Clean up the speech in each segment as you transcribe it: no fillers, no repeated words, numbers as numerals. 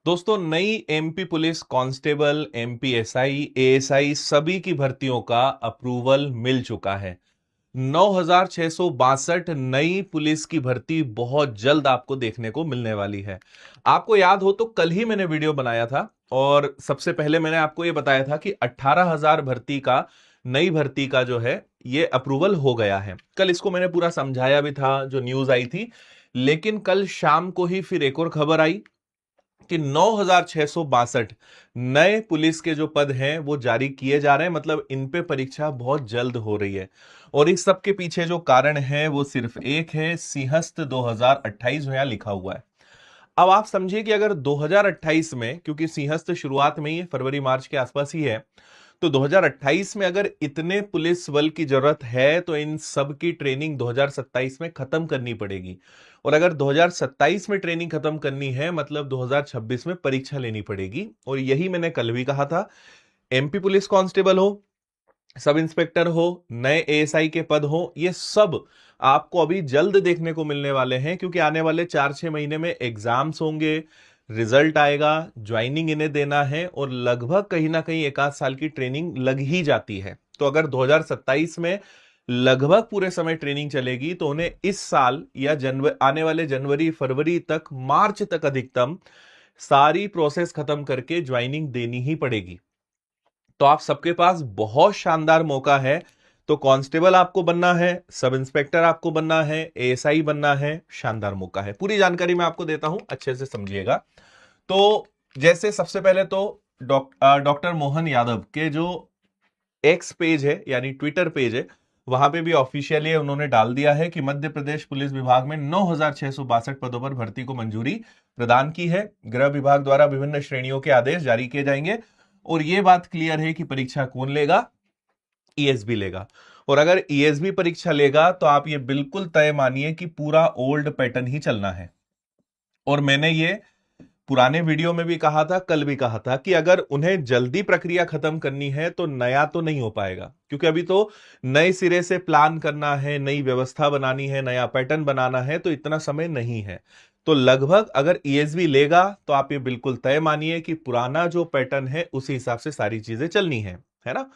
दोस्तों, नई MP police constable, MP SI, ASI सभी की भर्तियों का अप्रूवल मिल चुका है। 9,662 नई पुलिस की भर्ती बहुत जल्द आपको देखने को मिलने वाली है। आपको याद हो तो कल ही मैंने वीडियो बनाया था और सबसे पहले मैंने आपको यह बताया था कि 18,000 भर्ती का, नई भर्ती का जो है ये अप्रूवल हो गया है। कल इसको मैंने पूरा समझाया भी था, जो न्यूज आई थी। लेकिन कल शाम को ही फिर एक और खबर आई कि 9,662 नए पुलिस के जो पद हैं वो जारी किए जा रहे हैं। मतलब इन पे परीक्षा बहुत जल्द हो रही है और इस सब के पीछे जो कारण है वो सिर्फ एक है, सिंहस्थ 2028 यहां लिखा हुआ है। अब आप समझिए कि अगर 2028 में, क्योंकि सिंहस्थ शुरुआत में ही है, फरवरी मार्च के आसपास ही है, तो 2028 में अगर इतने पुलिस बल की जरूरत है तो इन सब की ट्रेनिंग 2027 में खत्म करनी पड़ेगी। और अगर 2027 में ट्रेनिंग खत्म करनी है मतलब 2026 में परीक्षा लेनी पड़ेगी। और यही मैंने कल भी कहा था। एमपी पुलिस कांस्टेबल हो, सब इंस्पेक्टर हो, नए एएसआई के पद हो, ये सब आपको अभी जल्द देखने को मिलने वाले हैं, क्योंकि आने वाले 4-6 महीने में एग्जाम्स होंगे, रिजल्ट आएगा, ज्वाइनिंग इन्हें देना है और लगभग कहीं ना कहीं 1 आध साल की ट्रेनिंग लग ही जाती है। तो अगर 2027 में लगभग पूरे समय ट्रेनिंग चलेगी तो उन्हें इस साल या आने वाले जनवरी फरवरी तक, मार्च तक अधिकतम सारी प्रोसेस खत्म करके ज्वाइनिंग देनी ही पड़ेगी। तो आप सबके पास बहुत शानदार मौका है। तो कांस्टेबल आपको बनना है, सब इंस्पेक्टर आपको बनना है, एएसआई बनना है, शानदार मौका है। पूरी जानकारी मैं आपको देता हूं, अच्छे से समझिएगा। तो जैसे सबसे पहले तो डॉक्टर मोहन यादव के जो एक्स पेज है यानी ट्विटर पेज है, वहां पे भी ऑफिशियली उन्होंने डाल दिया है कि मध्य प्रदेश पुलिस विभाग में 9,662 पदों पर भर्ती को मंजूरी प्रदान की है। गृह विभाग द्वारा विभिन्न श्रेणियों के आदेश जारी किए जाएंगे और यह बात क्लियर है कि परीक्षा कौन लेगा, ईएसबी लेगा। और अगर ईएसबी परीक्षा लेगा तो आप ये बिल्कुल तय मानिए कि पूरा ओल्ड पैटर्न ही चलना है। और मैंने ये पुराने वीडियो में भी कहा था, कल भी कहा था कि अगर उन्हें जल्दी प्रक्रिया खत्म करनी है तो नया तो नहीं हो पाएगा, क्योंकि अभी तो नए सिरे से प्लान करना है, नई व्यवस्था बनानी है, नया पैटर्न बनाना है, तो इतना समय नहीं है। तो लगभग अगर ईएसबी लेगा तो आप ये बिल्कुल तय मानिए कि पुराना जो पैटर्न है उसी हिसाब से सारी चीजें चलनी है ना।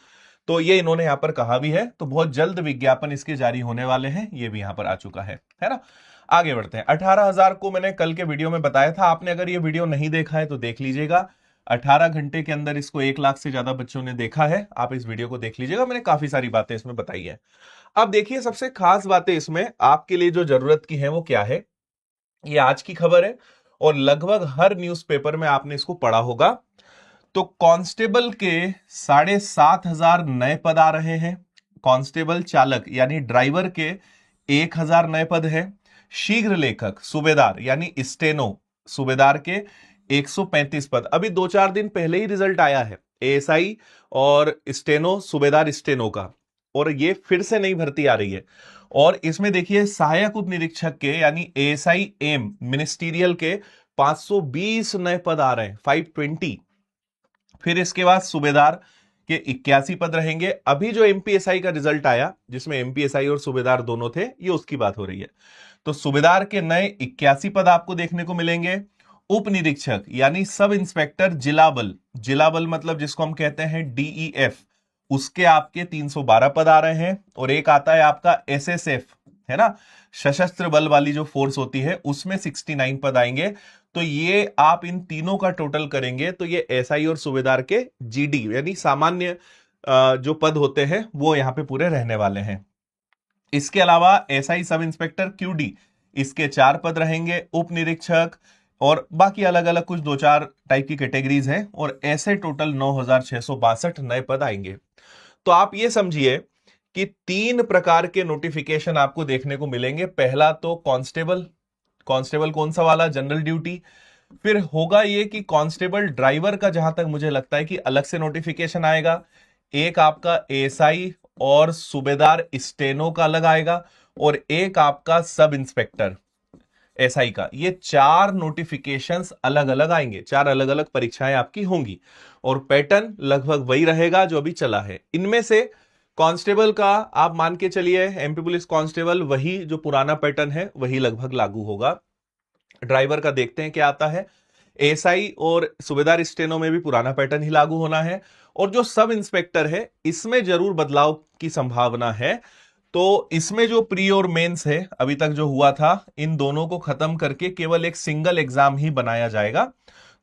तो ये इन्होंने यहां पर कहा भी है। तो बहुत जल्द विज्ञापन इसके जारी होने वाले हैं, ये भी यहां पर आ चुका है ना। आगे बढ़ते हैं। 18,000 को मैंने कल के वीडियो में बताया था। आपने अगर ये वीडियो नहीं देखा है तो देख लीजिएगा। 18 घंटे के अंदर इसको 1 लाख से ज्यादा बच्चों ने देखा है। आप इस वीडियो को देख लीजिएगा, मैंने काफी सारी बातें इसमें बताई है। अब देखिए, सबसे खास बातें इसमें आपके लिए जो जरूरत की है वो क्या है। ये आज की खबर है और लगभग हर न्यूज़पेपर में आपने इसको पढ़ा होगा। तो कांस्टेबल के 7,500 नए पद आ रहे हैं। कांस्टेबल चालक यानी ड्राइवर के 1,000 नए पद हैं। शीघ्र लेखक सूबेदार यानी स्टेनो सूबेदार के 135 पद। अभी 2-4 दिन पहले ही रिजल्ट आया है एएसआई और स्टेनो, सूबेदार स्टेनो का, और ये फिर से नई भर्ती आ रही है। और इसमें देखिए, सहायक उप निरीक्षक के यानी एएसआई एम मिनिस्टीरियल के 520 नए पद आ रहे हैं, 520। फिर इसके बाद सूबेदार के 81 पद रहेंगे। अभी जो एमपीएसआई का रिजल्ट आया जिसमें एमपीएसआई और सूबेदार दोनों थे, ये उसकी बात हो रही है। तो सूबेदार के नए 81 पद आपको देखने को मिलेंगे। उप निरीक्षक यानी सब इंस्पेक्टर जिला बल, जिला बल मतलब जिसको हम कहते हैं डीईएफ, उसके आपके 312 पद आ रहे हैं। और एक आता है आपका एसएसएफ, है ना, सशस्त्र बल वाली जो फोर्स होती है, उसमें 69 पद आएंगे। तो ये आप इन तीनों का टोटल करेंगे तो ये एसआई और सूबेदार के जीडी यानी सामान्य जो पद होते हैं वो यहां पे पूरे रहने वाले हैं। इसके अलावा एसआई सब इंस्पेक्टर क्यूडी, इसके 4 पद रहेंगे। उप निरीक्षक और बाकी अलग अलग कुछ 2-4 टाइप की कैटेगरीज हैं और ऐसे टोटल 9,662 नए पद आएंगे। तो आप ये समझिए कि 3 प्रकार के नोटिफिकेशन आपको देखने को मिलेंगे। पहला तो कांस्टेबल, कांस्टेबल कौन सा वाला, जनरल ड्यूटी। फिर होगा ये कि कांस्टेबल ड्राइवर का, जहां तक मुझे लगता है कि अलग से नोटिफिकेशन आएगा। एक आपका एएसआई और सूबेदार स्टेनो का अलग आएगा और एक आपका सब इंस्पेक्टर एसआई का। ये 4 नोटिफिकेशंस अलग अलग आएंगे, 4 अलग अलग परीक्षाएं आपकी होंगी और पैटर्न लगभग वही रहेगा जो अभी चला है। इनमें से कांस्टेबल का आप मान के चलिए, एमपी पुलिस कांस्टेबल वही जो पुराना पैटर्न है वही लगभग लागू होगा। ड्राइवर का देखते हैं क्या आता है। एएसआई और सूबेदार स्टेनो में भी पुराना पैटर्न ही लागू होना है, और जो सब इंस्पेक्टर है इसमें जरूर बदलाव की संभावना है। तो इसमें जो प्री और मेंस है अभी तक जो हुआ था, इन दोनों को खत्म करके केवल एक सिंगल एग्जाम ही बनाया जाएगा।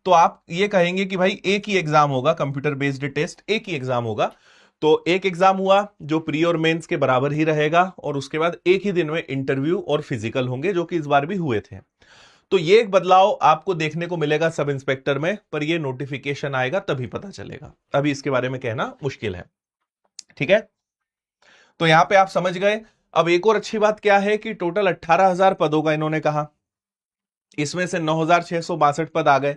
तो आप ये कहेंगे कि भाई एक ही एग्जाम होगा, कंप्यूटर बेस्ड टेस्ट एक ही एग्जाम होगा। तो एक एग्जाम हुआ जो प्री और मेंस के बराबर ही रहेगा, और उसके बाद एक ही दिन में इंटरव्यू और फिजिकल होंगे, जो कि इस बार भी हुए थे। तो ये एक बदलाव आपको देखने को मिलेगा सब इंस्पेक्टर में, पर ये नोटिफिकेशन आएगा तभी पता चलेगा, अभी इसके बारे में कहना मुश्किल है। ठीक है, तो यहां पे आप समझ गए। अब एक और अच्छी बात क्या है कि टोटल 18,000 पदों का इन्होंने कहा, इसमें से 9,662 पद आ गए,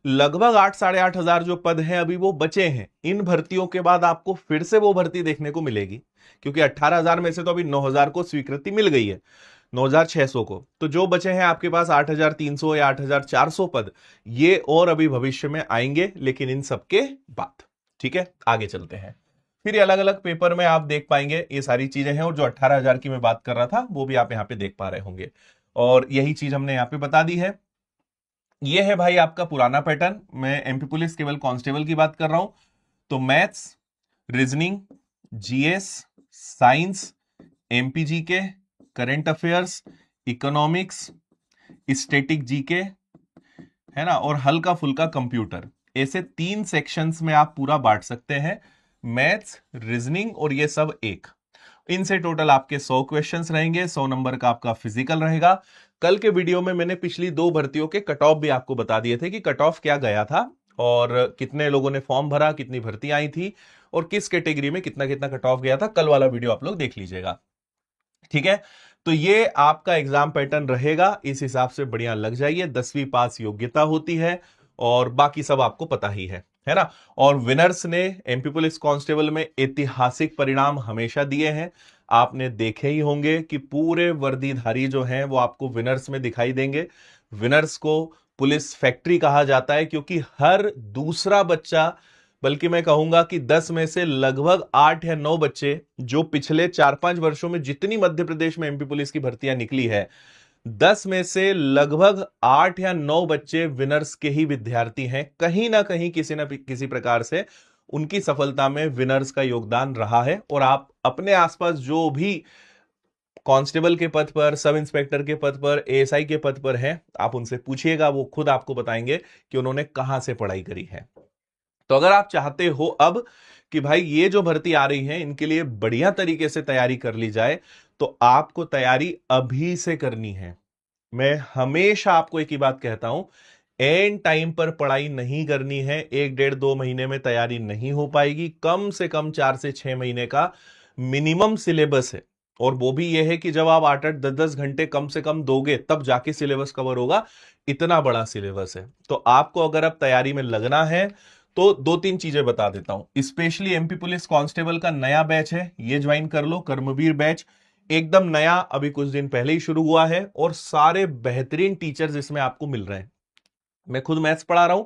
लगभग 8-8,500 जो पद हैं अभी वो बचे हैं। इन भर्तियों के बाद आपको फिर से वो भर्ती देखने को मिलेगी, क्योंकि 18,000 में से तो अभी 9,000 को स्वीकृति मिल गई है, 9,600 को। तो जो बचे हैं आपके पास 8,300 या 8,400 पद, ये और अभी भविष्य में आएंगे, लेकिन इन सबके बाद। ठीक है, आगे चलते हैं। फिर ये अलग अलग पेपर में आप देख पाएंगे ये सारी चीजें हैं, और जो 18,000 की मैं बात कर रहा था वो भी आप यहां पे देख पा रहे होंगे, और यही चीज हमने यहां पे बता दी है। ये है भाई आपका पुराना पैटर्न। मैं एमपी पुलिस केवल कांस्टेबल की बात कर रहा हूं। तो maths, reasoning, GS, science, MP GK, current affairs, economics, static GK, है ना, और हल्का फुल्का कंप्यूटर, ऐसे 3 सेक्शंस में आप पूरा बांट सकते हैं, मैथ्स, रीजनिंग और ये सब एक। इनसे टोटल आपके 100 क्वेश्चंस रहेंगे, 100 नंबर का आपका फिजिकल रहेगा। कल के वीडियो में मैंने पिछली 2 भर्तियों के कट ऑफ भी आपको बता दिए थे कि कट ऑफ क्या गया था, और कितने लोगों ने फॉर्म भरा, कितनी भर्ती आई थी, और किस कैटेगरी में कितना कितना कट ऑफ गया था। कल वाला वीडियो आप लोग देख लीजिएगा। ठीक है, तो ये आपका एग्जाम पैटर्न रहेगा, इस हिसाब से बढ़िया लग जाइए। 10वीं पास योग्यता होती है, और बाकी सब आपको पता ही है ना। और विनर्स ने एमपी पुलिस कांस्टेबल में ऐतिहासिक परिणाम हमेशा दिए हैं। आपने देखे ही होंगे कि पूरे वर्दीधारी जो हैं वो आपको विनर्स में दिखाई देंगे। विनर्स को पुलिस फैक्ट्री कहा जाता है, क्योंकि हर दूसरा बच्चा, बल्कि मैं कहूंगा कि 10 में से लगभग 8 या 9 बच्चे, जो पिछले 4-5 वर्षों में जितनी मध्य प्रदेश में एमपी पुलिस की भर्तियां निकली है, 10 में से लगभग 8 या 9 बच्चे विनर्स के ही विद्यार्थी हैं। कहीं ना कहीं किसी न किसी प्रकार से उनकी सफलता में विनर्स का योगदान रहा है। और आप अपने आसपास जो भी कांस्टेबल के पद पर, सब इंस्पेक्टर के पद पर, एएसआई के पद पर हैं, आप उनसे पूछिएगा, वो खुद आपको बताएंगे कि उन्होंने कहां से पढ़ाई करी है। तो अगर आप चाहते हो अब कि भाई ये जो भर्ती आ रही है इनके लिए बढ़िया तरीके से तैयारी कर ली जाए, तो आपको तैयारी अभी से करनी है। मैं हमेशा आपको एक ही बात कहता हूं, एंड टाइम पर पढ़ाई नहीं करनी है। 1-1.5-2 महीने में तैयारी नहीं हो पाएगी। कम से कम 4 से 6 महीने का मिनिमम सिलेबस है, और वो भी ये है कि जब आप 8-8, 10-10 घंटे कम से कम दोगे तब जाके सिलेबस कवर होगा। इतना बड़ा सिलेबस है। तो आपको अगर अब तैयारी में लगना है तो 2-3 चीजें बता देता हूं। स्पेशली एमपी पुलिस कांस्टेबल का नया बैच है, ये ज्वाइन कर लो, कर्मवीर बैच, एकदम नया, अभी कुछ दिन पहले ही शुरू हुआ है, और सारे बेहतरीन टीचर्स इसमें आपको मिल रहे हैं। मैं खुद मैथ्स पढ़ा रहा हूं,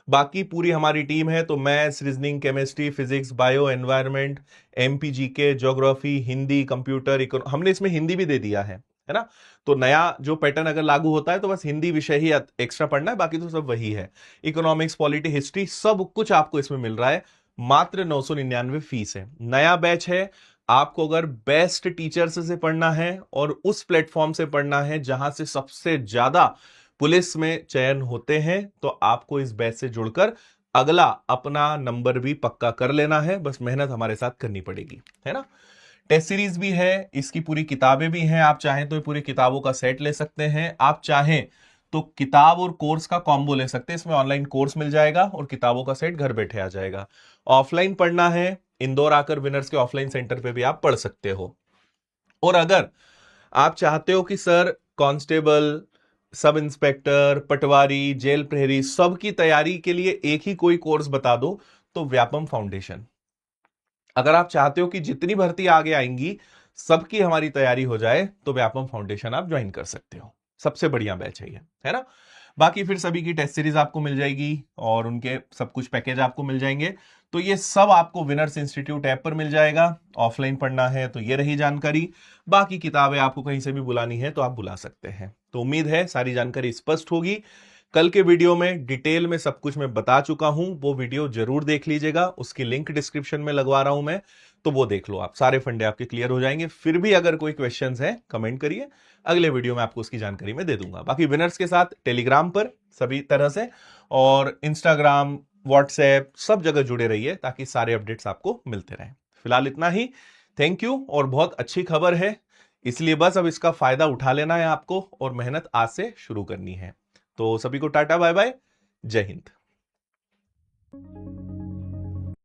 बाकी पूरी हमारी टीम है। तो maths, reasoning, chemistry, physics, bio, environment, MP GK, geography, Hindi, computer, हमने इसमें हिंदी भी दे दिया है ना। तो नया जो पैटर्न अगर लागू होता है तो बस हिंदी विषय ही एक्स्ट्रा पढ़ना है, बाकी तो सब वही है। इकोनॉमिक्स, पॉलिटी, हिस्ट्री, सब कुछ आपको इसमें मिल रहा है। मात्र 999 फीस है। नया बैच है। आपको अगर बेस्ट टीचर्स से पढ़ना है और उस प्लेटफॉर्म से पढ़ना है जहां से सबसे ज्यादा पुलिस में चयन होते हैं, तो आपको इस बैच से जुड़कर अगला अपना नंबर भी पक्का कर लेना है। बस मेहनत हमारे साथ करनी पड़ेगी, है ना। टेस्ट सीरीज भी है, इसकी पूरी किताबें भी हैं। आप चाहें तो पूरी किताबों का सेट ले सकते हैं, आप चाहें तो किताब और कोर्स का कॉम्बो ले सकते हैं। इसमें ऑनलाइन कोर्स मिल जाएगा और किताबों का सेट घर बैठे आ जाएगा। ऑफलाइन पढ़ना है, इंदौर आकर विनर्स के ऑफलाइन सेंटर पे भी आप पढ़ सकते हो। और अगर आप चाहते हो कि सर कांस्टेबल, सब इंस्पेक्टर, पटवारी, जेल प्रहरी, सबकी तैयारी के लिए एक ही कोई कोर्स बता दो, तो व्यापम फाउंडेशन। अगर आप चाहते हो कि जितनी भर्ती आगे आएंगी सबकी हमारी तैयारी हो जाए, तो व्यापम फाउंडेशन आप ज्वाइन कर सकते हो। सबसे बढ़िया बैच है ना। बाकी फिर सभी की टेस्ट सीरीज आपको मिल जाएगी और उनके सब कुछ पैकेज आपको मिल जाएंगे। तो ये सब आपको विनर्स इंस्टीट्यूट ऐप पर मिल जाएगा। ऑफलाइन पढ़ना है तो ये रही जानकारी। बाकी किताबें आपको कहीं से भी बुलानी है तो आप बुला सकते हैं। तो उम्मीद है सारी जानकारी स्पष्ट होगी। कल के वीडियो में डिटेल में सब कुछ मैं बता चुका हूं, वो वीडियो जरूर देख लीजिएगा, उसकी लिंक डिस्क्रिप्शन में लगवा रहा हूं मैं, तो वो देख लो आप, सारे फंडे आपके क्लियर हो जाएंगे। फिर भी अगर कोई क्वेश्चंस है कमेंट करिए, अगले वीडियो में आपको उसकी जानकारी मैं दे दूंगा। बाकी विनर्स के साथ टेलीग्राम पर सभी तरह से और इंस्टाग्राम, व्हाट्सएप, सब जगह जुड़े रहिए ताकि सारे अपडेट्स आपको मिलते रहें। फिलहाल इतना ही, थैंक यू। और बहुत अच्छी खबर है, इसलिए बस अब इसका फायदा उठा लेना है आपको और मेहनत आज से शुरू करनी है। तो सभी को टाटा बाय बाय, जय हिंद।